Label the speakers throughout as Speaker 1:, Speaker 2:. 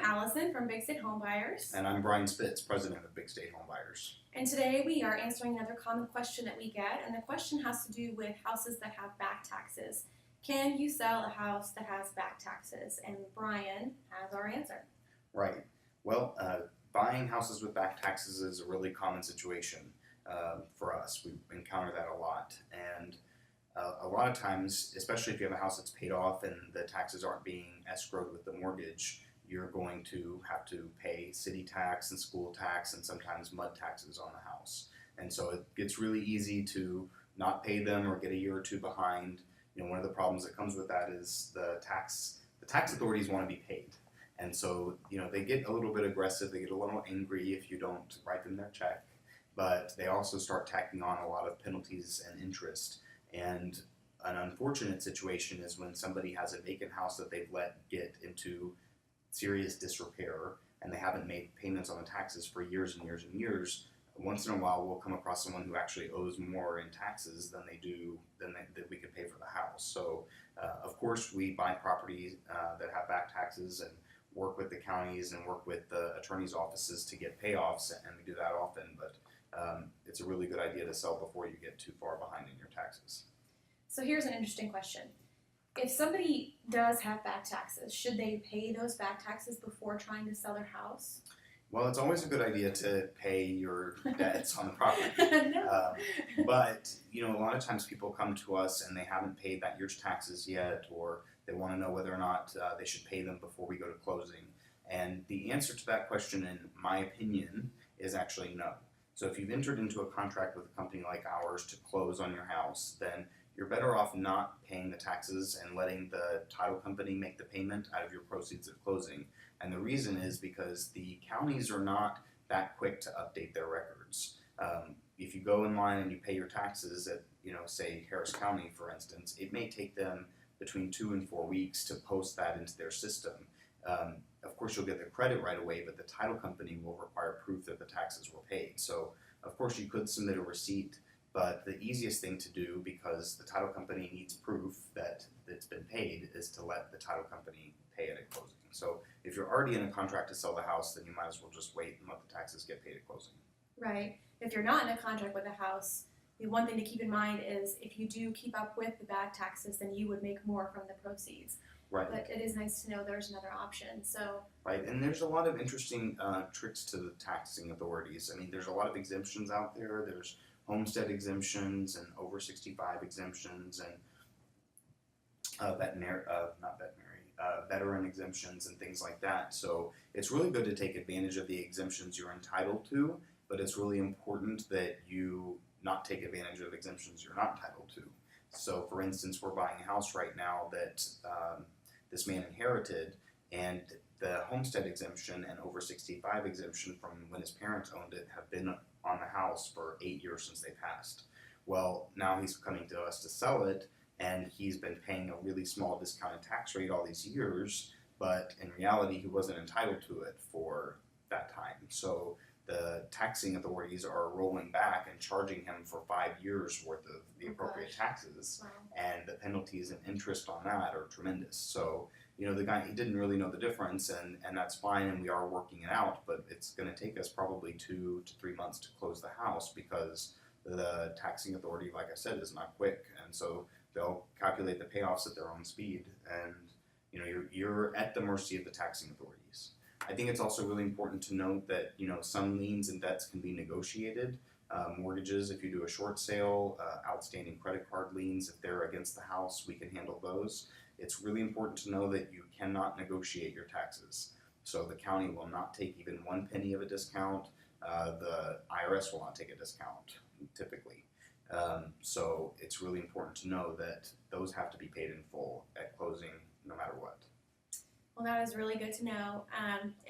Speaker 1: Allison from Big State Homebuyers.
Speaker 2: And I'm Brian Spitz, president of Big State Homebuyers.
Speaker 1: And today we are answering another common question that we get, and the question has to do with houses that have back taxes. Can you sell a house that has back taxes? And Brian has our answer.
Speaker 2: Right. Well, buying houses with back taxes is a really common situation for us. We encounter that a lot. And a lot of times, especially if you have a house that's paid off and the taxes aren't being escrowed with the mortgage, you're going to have to pay city tax and school tax and sometimes mud taxes on the house. And so it gets really easy to not pay them or get a year or two behind. You know, one of the problems that comes with that is the tax authorities want to be paid. And so, you know, they get a little bit aggressive, they get a little angry if you don't write them their check, but they also start tacking on a lot of penalties and interest. And an unfortunate situation is when somebody has a vacant house that they've let get into serious disrepair and they haven't made payments on the taxes for years and years and years. Once in a while we'll come across someone who actually owes more in taxes than that we could pay for the house. So of course we buy properties that have back taxes and work with the counties and work with the attorney's offices to get payoffs, and we do that often, but it's a really good idea to sell before you get too far behind in your taxes.
Speaker 1: So here's an interesting question. If somebody does have back taxes, should they pay those back taxes before trying to sell their house?
Speaker 2: Well, it's always a good idea to pay your debts on the property.
Speaker 1: No.
Speaker 2: But, you know, a lot of times people come to us and they haven't paid that year's taxes yet, or they want to know whether or not they should pay them before we go to closing. And the answer to that question, in my opinion, is actually no. So if you've entered into a contract with a company like ours to close on your house, then you're better off not paying the taxes and letting the title company make the payment out of your proceeds at closing. And the reason is because the counties are not that quick to update their records. If you go in line and you pay your taxes at, you know, say Harris County, for instance, it may take them between 2 and 4 weeks to post that into their system. Of course, you'll get the credit right away, but the title company will require proof that the taxes were paid. So, of course, you could submit a receipt, but the easiest thing to do, because the title company needs proof that it's been paid, is to let the title company pay it at closing. So, if you're already in a contract to sell the house, then you might as well just wait and let the taxes get paid at closing.
Speaker 1: Right. If you're not in a contract with a house, the one thing to keep in mind is if you do keep up with the back taxes, then you would make more from the proceeds.
Speaker 2: Right.
Speaker 1: But it is nice to know there's another option. So.
Speaker 2: Right, and there's a lot of interesting tricks to the taxing authorities. I mean, there's a lot of exemptions out there. There's homestead exemptions and over 65 exemptions and veteran exemptions and things like that. So it's really good to take advantage of the exemptions you're entitled to, but it's really important that you not take advantage of exemptions you're not entitled to. So for instance, we're buying a house right now that this man inherited, and the homestead exemption and over 65 exemption from when his parents owned it have been on the house for 8 years since they passed. Well, now he's coming to us to sell it, and he's been paying a really small discounted tax rate all these years, but in reality he wasn't entitled to it for that time. So the taxing authorities are rolling back and charging him for 5 years worth of the appropriate taxes.
Speaker 1: Wow.
Speaker 2: And the penalties and interest on that are tremendous. So, you know, the guy, he didn't really know the difference, and that's fine, and we are working it out, but it's going to take us probably 2 to 3 months to close the house because the taxing authority, like I said, is not quick, and so they'll calculate the payoffs at their own speed, and you know, you're at the mercy of the taxing authorities. I think it's also really important to note that, you know, some liens and debts can be negotiated. Mortgages, if you do a short sale, outstanding credit card liens, if they're against the house, we can handle those. It's really important to know that you cannot negotiate your taxes. So the county will not take even 1 penny of a discount. The IRS will not take a discount, typically. So it's really important to know that those have to be paid in full at closing, no matter what.
Speaker 1: Well, that is really good to know.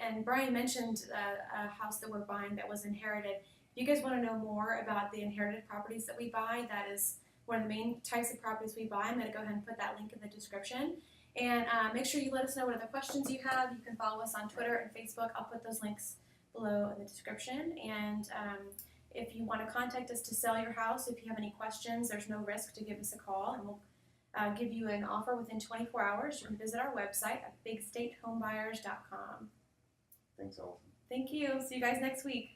Speaker 1: And Brian mentioned a house that we're buying that was inherited. If you guys want to know more about the inherited properties that we buy, that is one of the main types of properties we buy. I'm going to go ahead and put that link in the description. And make sure you let us know what other questions you have. You can follow us on Twitter and Facebook. I'll put those links below in the description. And if you want to contact us to sell your house, if you have any questions, there's no risk to give us a call, and we'll give you an offer within 24 hours. You can visit our website at bigstatehomebuyers.com.
Speaker 2: Thanks, Allison.
Speaker 1: Thank you. See you guys next week.